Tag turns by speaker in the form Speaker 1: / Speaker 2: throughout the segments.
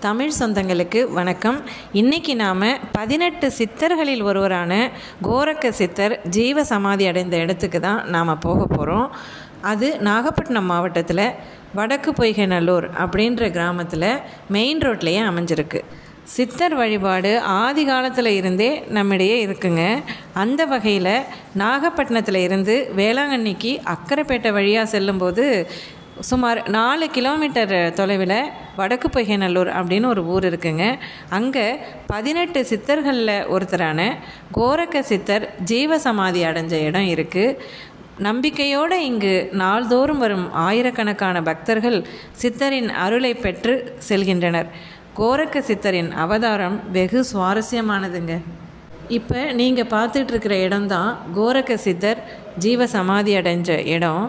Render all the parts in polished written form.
Speaker 1: தமிழ் சொந்தங்களுக்கு வணக்கம். இன்றைக்கி நாம் 18 சித்தர்களில் ஒருவரான கோரக்க சித்தர் ஜீவ சமாதி அடைந்த இடத்துக்கு தான் நாம் போக போகிறோம். அது நாகப்பட்டினம் மாவட்டத்தில் வடக்கு பொய்கைநல்லூர் அப்படின்ற கிராமத்தில் மெயின் ரோட்லேயே அமைஞ்சிருக்கு. சித்தர் வழிபாடு ஆதி காலத்தில் இருந்தே நம்மிடையே இருக்குங்க. அந்த வகையில் நாகப்பட்டினத்தில் இருந்து வேளாங்கண்ணிக்கு அக்கரைப்பேட்டை வழியாக செல்லும்போது சுமார் 4 கிலோமீட்டர் தொலைவில் வடக்கு பொய்கைநல்லூர் அப்படின்னு ஒரு ஊர் இருக்குங்க. அங்கே 18 சித்தர்களில் ஒருத்தரான கோரக்க சித்தர் ஜீவ சமாதி அடைஞ்ச இடம் இருக்குது. நம்பிக்கையோடு இங்கு நாள்தோறும் வரும் ஆயிரக்கணக்கான பக்தர்கள் சித்தரின் அருளை பெற்று செல்கின்றனர். கோரக்க சித்தரின் அவதாரம் வெகு சுவாரஸ்யமானதுங்க. இப்போ நீங்கள் பார்த்துட்ருக்கிற இடம்தான் கோரக்க சித்தர் ஜீவ சமாதி அடைஞ்ச இடம்.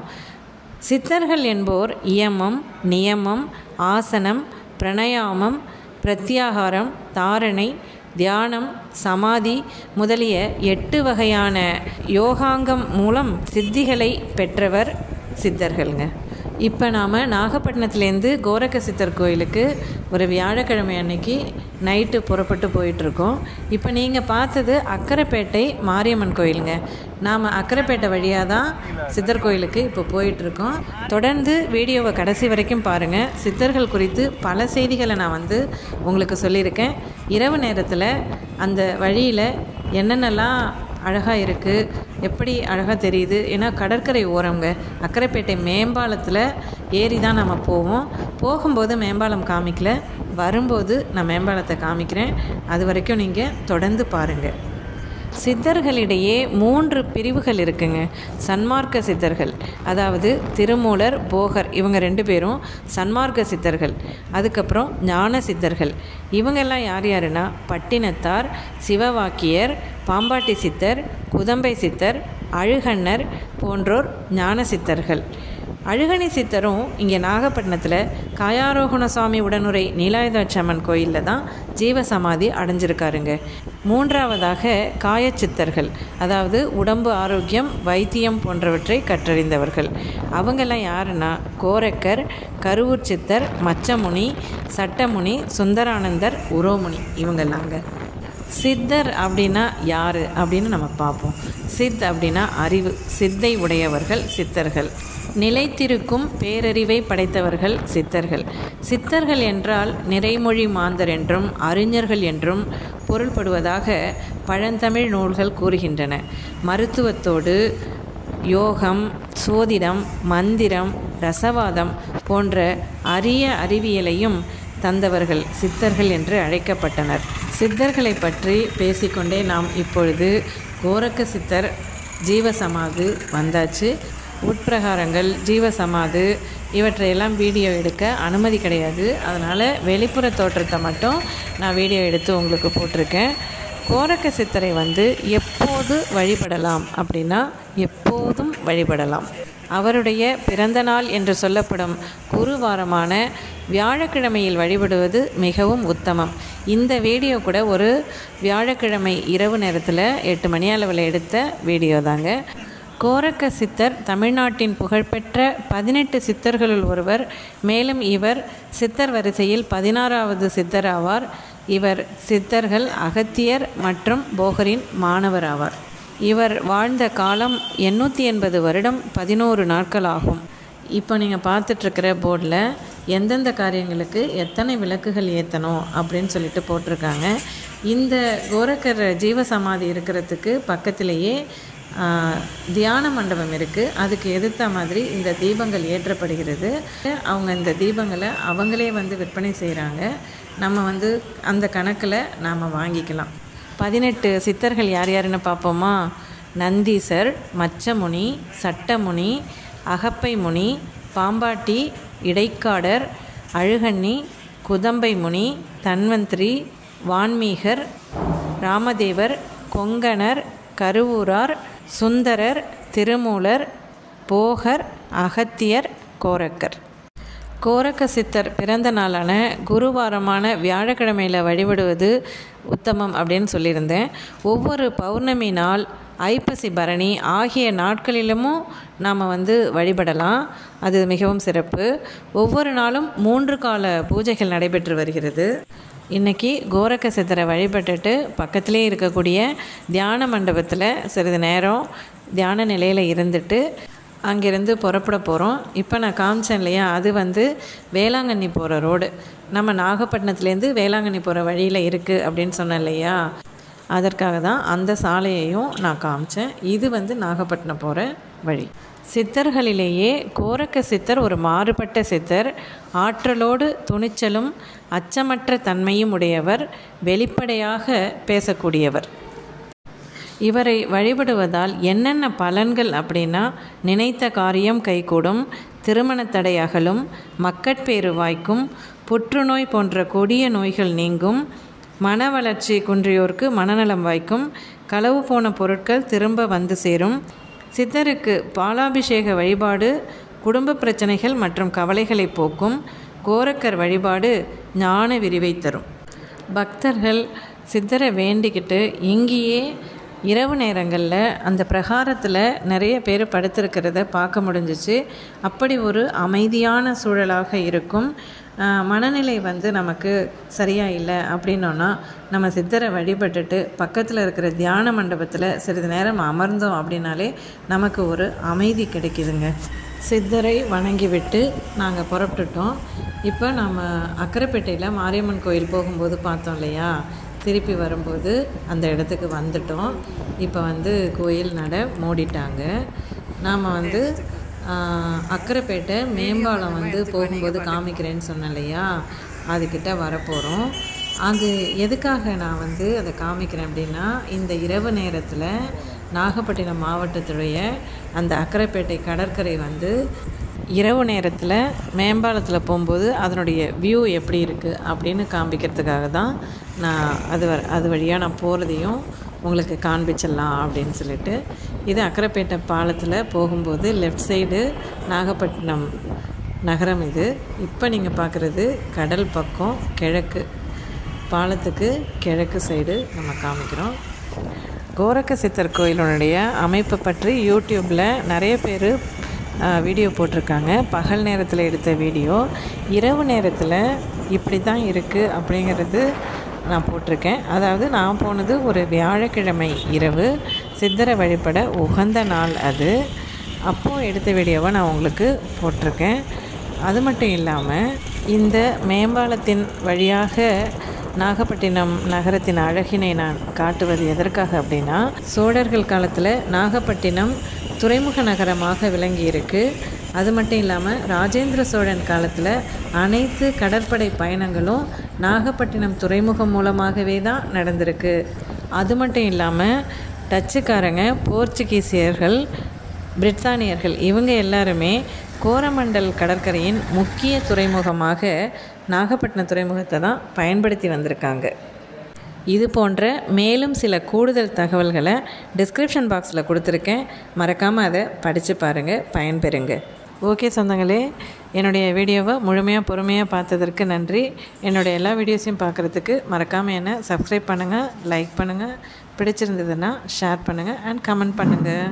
Speaker 1: சித்தர்கள் என்போர் இயமம், நியமம், ஆசனம், பிரணயாமம், பிரத்யாகாரம், தாரணை, தியானம், சமாதி முதலிய 8 வகையான யோகாங்கம் மூலம் சித்திகளை பெற்றவர் சித்தர்களுங்க. இப்போ நாம் நாகப்பட்டினத்துலேருந்து கோரக்க சித்தர் கோயிலுக்கு ஒரு வியாழக்கிழமை அன்னைக்கு நைட்டு புறப்பட்டு போயிட்டுருக்கோம். இப்போ நீங்கள் பார்த்தது அக்கரைப்பேட்டை மாரியம்மன் கோயிலுங்க. நாம் அக்கரைப்பேட்டை வழியாக தான் சித்தர் கோயிலுக்கு இப்போ போயிட்டுருக்கோம். தொடர்ந்து வீடியோவை கடைசி வரைக்கும் பாருங்கள். சித்தர்கள் குறித்து பல செய்திகளை நான் உங்களுக்கு சொல்லியிருக்கேன். இரவு நேரத்தில் அந்த வழியில் என்னென்னலாம் அழகாக இருக்குது, எப்படி அழகாக தெரியுது. ஏன்னா கடற்கரை ஓரங்க, அக்கரைப்பேட்டை மேம்பாலத்தில் ஏறி தான் நம்ம போவோம். போகும்போது மேம்பாலம் காமிக்கல, வரும்போது நான் மேம்பாலத்தை காமிக்கிறேன். அது வரைக்கும் நீங்கள் தொடர்ந்து பாருங்கள். சித்தர்களிடையே 3 பிரிவுகள் இருக்குங்க. சன்மார்க்க சித்தர்கள், அதாவது திருமூலர், போகர், இவங்க 2 பேரும் சன்மார்க்க சித்தர்கள். அதுக்கப்புறம் ஞான சித்தர்கள், இவங்கெல்லாம் யார் யாருன்னா பட்டினத்தார், சிவவாக்கியர், பாம்பாட்டி சித்தர், குதம்பை சித்தர், அழுகண்ணர் போன்றோர் ஞான சித்தர்கள். அழுகணி சித்தரும் இங்கே நாகப்பட்டினத்தில் காயாரோகண சுவாமி உடனுரை நீலாயுதாட்சம்மன் கோயிலில் தான் ஜீவசமாதி அடைஞ்சிருக்காருங்க. 3ஆவதாக காயச்சித்தர்கள், அதாவது உடம்பு ஆரோக்கியம், வைத்தியம் போன்றவற்றை கற்றறிந்தவர்கள். அவங்கெல்லாம் யாருன்னா கோரக்கர், கருவூர் சித்தர், மச்சமுனி, சட்டமுனி, சுந்தரானந்தர், உரோமுனி, இவங்கெல்லாங்க. சித்தர் அப்படின்னா யார் அப்படின்னு நம்ம பார்ப்போம். சித் அப்படின்னா அறிவு, சித்தை உடையவர்கள் சித்தர்கள். நிலைத்திருக்கும் பேரறிவை படைத்தவர்கள் சித்தர்கள். சித்தர்கள் என்றால் நிறைமொழி மாந்தர் என்றும் அறிஞர்கள் என்றும் பொருள்படுவதாக பழந்தமிழ் நூல்கள் கூறுகின்றன. மருத்துவத்தோடு யோகம், சோதிடம், மந்திரம், ரசவாதம் போன்ற அரிய அறிவியலையும் தந்தவர்கள் சித்தர்கள் என்று அழைக்கப்பட்டனர். சித்தர்களை பற்றி பேசிக்கொண்டே நாம் இப்பொழுது கோரக்க சித்தர் ஜீவசமாதி வந்தாச்சு. உட்பிரகாரங்கள், ஜீவசமாதி இவற்றையெல்லாம் வீடியோ எடுக்க அனுமதி கிடையாது. அதனால் வெளிப்புற தோற்றத்தை மட்டும் நான் வீடியோ எடுத்து உங்களுக்கு போட்டிருக்கேன். கோரக்க சித்தரை எப்போது வழிபடலாம் அப்படின்னா எப்போதும் வழிபடலாம். அவருடைய பிறந்த நாள் என்று சொல்லப்படும் குருவாரமான வியாழக்கிழமையில் வழிபடுவது மிகவும் உத்தமம். இந்த வீடியோ கூட ஒரு வியாழக்கிழமை இரவு நேரத்தில் 8 மணி அளவில் எடுத்த வீடியோ தாங்க. கோரக்க சித்தர் தமிழ்நாட்டின் புகழ்பெற்ற 18 சித்தர்களுள் ஒருவர். மேலும் இவர் சித்தர் வரிசையில் 16ஆவது சித்தர் ஆவார். இவர் சித்தர்கள் அகத்தியர் மற்றும் போகரின் மாணவர் ஆவார். இவர் வாழ்ந்த காலம் 880 வருடம் 11 நாட்கள் ஆகும். இப்போ நீங்கள் பார்த்துட்ருக்கிற போர்டில் எந்தெந்த காரியங்களுக்கு எத்தனை விளக்குகள் ஏற்றணும் அப்படின்னு சொல்லிட்டு போட்டிருக்காங்க. இந்த கோரக்கர் ஜீவசமாதி இருக்கிறதுக்கு பக்கத்திலேயே தியான மண்டபம் இருக்குது. அதுக்கு எதிர்த்த மாதிரி இந்த தீபங்கள் ஏற்றப்படுகிறது. அவங்க இந்த தீபங்களை அவங்களே விற்பனை செய்கிறாங்க. நம்ம அந்த கணக்கில் நாம் வாங்கிக்கலாம். 18 சித்தர்கள் யார் யாருன்னு பார்ப்போமா? நந்தீசர், மச்சமுனி, சட்டமுனி, அகப்பை முனி, பாம்பாட்டி, இடைக்காடர், அழுகண்ணி, குதம்பை முனி, தன்வந்திரி, வான்மீகர், ராமதேவர், கொங்கணர், கருவூரார், சுந்தரர், திருமூலர், போகர், அகத்தியர், கோரக்கர். கோரக்க சித்தர் பிறந்த நாளான குருவாரமான வியாழக்கிழமையில் வழிபடுவது உத்தமம் அப்படின்னு சொல்லியிருந்தேன். ஒவ்வொரு பௌர்ணமி நாள் ஐப்பசி பரணி ஆகிய நாட்களிலும் நாம் வழிபடலாம். அது மிகவும் சிறப்பு. ஒவ்வொரு நாளும் 3 கால பூஜைகள் நடைபெற்று வருகிறது. இன்றைக்கி கோரக்க சித்தரை வழிபட்டுட்டு பக்கத்திலே இருக்கக்கூடிய தியான மண்டபத்தில் சிறிது நேரம் தியான நிலையில் இருந்துட்டு அங்கேருந்து புறப்பட போகிறோம். இப்போ நான் காமிச்சேன் இல்லையா, அது வேளாங்கண்ணி போகிற ரோடு. நம்ம நாகப்பட்டினத்துலேருந்து வேளாங்கண்ணி போகிற வழியில் இருக்குது அப்படின்னு சொன்னேன் இல்லையா, அதற்காக தான் அந்த சாலையையும் நான் காமிச்சேன். இது நாகப்பட்டினம் போகிற வழி. சித்தர்களிலேயே கோரக்க சித்தர் ஒரு மாறுபட்ட சித்தர். ஆற்றலோடு துணிச்சலும் அச்சமற்ற தன்மையும் உடையவர். வெளிப்படையாக பேசக்கூடியவர். இவரை வழிபடுவதால் என்னென்ன பலன்கள் அப்படின்னா, நினைத்த காரியம் கைகூடும், திருமண தடை அகலும், மக்கட்பேறு வாய்க்கும், புற்றுநோய் போன்ற கொடிய நோய்கள் நீங்கும், மன வளர்ச்சி குன்றியோருக்கு மனநலம் வாய்க்கும், களவு போன பொருட்கள் திரும்ப வந்து சேரும். சித்தருக்கு பாலாபிஷேக வழிபாடு குடும்ப பிரச்சனைகள் மற்றும் கவலைகளை போக்கும். கோரக்கர் வழிபாடு ஞான விரிவை தரும். பக்தர்கள் சித்தரை வேண்டிக்கிட்டு இங்கேயே இரவு நேரங்களில் அந்த பிரகாரத்தில் நிறைய பேர் படுத்திருக்கிறத பார்க்க முடிஞ்சிச்சு. அப்படி ஒரு அமைதியான சூழலாக இருக்கும். மனநிலை நமக்கு சரியாக இல்லை அப்படின்னோன்னா நம்ம சித்தரை வழிபட்டுட்டு பக்கத்தில் இருக்கிற தியான மண்டபத்தில் சிறிது நேரம் அமர்ந்தோம் அப்படின்னாலே நமக்கு ஒரு அமைதி கிடைக்குதுங்க. சித்தரை வணங்கிவிட்டு நாங்கள் புறப்பட்டுட்டோம். இப்போ நம்ம அக்கரைப்பேட்டையில் மாரியம்மன் கோயில் போகும்போது பார்த்தோம் இல்லையா, திருப்பி வரும்போது அந்த இடத்துக்கு வந்துட்டோம். இப்போ கோயில் நடை மூடிட்டாங்க. நாம் அக்கரைப்பேட்டை மேம்பாலம் போகும்போது காமிக்கிறேன்னு சொன்னேன் இல்லையா, அதுக்கிட்ட வரப்போகிறோம். அது எதுக்காக நான் அதை காமிக்கிறேன் அப்படின்னா, இந்த இரவு நேரத்தில் நாகப்பட்டினம் மாவட்டத்துடைய அந்த அக்கரைப்பேட்டை கடற்கரை இரவு நேரத்தில் மேம்பாலத்தில் போகும்போது அதனுடைய வியூ எப்படி இருக்குது அப்படின்னு காண்பிக்கிறதுக்காக தான் நான் அது வழியாக நான் போகிறதையும் உங்களுக்கு காண்பிச்சிடலாம் அப்படின்னு சொல்லிட்டு. இது அக்கரைப்பேட்டை பாலத்தில் போகும்போது லெஃப்ட் சைடு நாகப்பட்டினம் நகரம். இது இப்போ நீங்கள் பார்க்குறது கடல் பக்கம் கிழக்கு, பாலத்துக்கு கிழக்கு சைடு நம்ம காமிக்கிறோம். கோரக்க சித்தர் கோயிலுடைய அமைப்பை பற்றி யூடியூப்பில் நிறைய பேர் வீடியோ போட்டிருக்காங்க. பகல் நேரத்தில் எடுத்த வீடியோ. இரவு நேரத்தில் இப்படி தான் இருக்குது அப்படிங்கிறது நான் போட்டிருக்கேன். அதாவது நான் போனது ஒரு வியாழக்கிழமை இரவு, சித்தரை வழிபட உகந்த நாள் அது. அப்போது எடுத்த வீடியோவை நான் உங்களுக்கு போட்டிருக்கேன். அது மட்டும் இல்லாமல் இந்த மேம்பாலத்தின் வழியாக நாகப்பட்டினம் நகரத்தின் அழகினை நான் காட்டுவது எதற்காக அப்படின்னா, சோழர்கள் காலத்தில் நாகப்பட்டினம் துறைமுக நகரமாக விளங்கியிருக்கு. அது மட்டும் இல்லாமல் ராஜேந்திர சோழன் காலத்தில் அனைத்து கடற்படை பயணங்களும் நாகப்பட்டினம் துறைமுகம் மூலமாகவே தான் நடந்திருக்கு. அது மட்டும் இல்லாமல் டச்சுக்காரங்க, போர்ச்சுகீசியர்கள், பிரித்தானியர்கள் இவங்க எல்லாருமே கோரமண்டல் கடற்கரையின் முக்கிய துறைமுகமாக நாகப்பட்டினம் துறைமுகத்தை தான் பயன்படுத்தி வந்திருக்காங்க. இது போன்ற மேலும் சில கூடுதல் தகவல்களை டிஸ்கிரிப்ஷன் பாக்ஸில் கொடுத்துருக்கேன். மறக்காமல் அதை படித்து பாருங்கள், பயன்பெறுங்க. ஓகே சொந்தங்களே, என்னுடைய வீடியோவை முழுமையாக பொறுமையாக பார்த்ததற்கு நன்றி. என்னுடைய எல்லா வீடியோஸையும் பார்க்குறதுக்கு மறக்காமல் என்னை சப்ஸ்கிரைப் பண்ணுங்கள், லைக் பண்ணுங்கள், பிடிச்சிருந்ததுன்னா ஷேர் பண்ணுங்கள் அண்ட் கமெண்ட் பண்ணுங்கள்.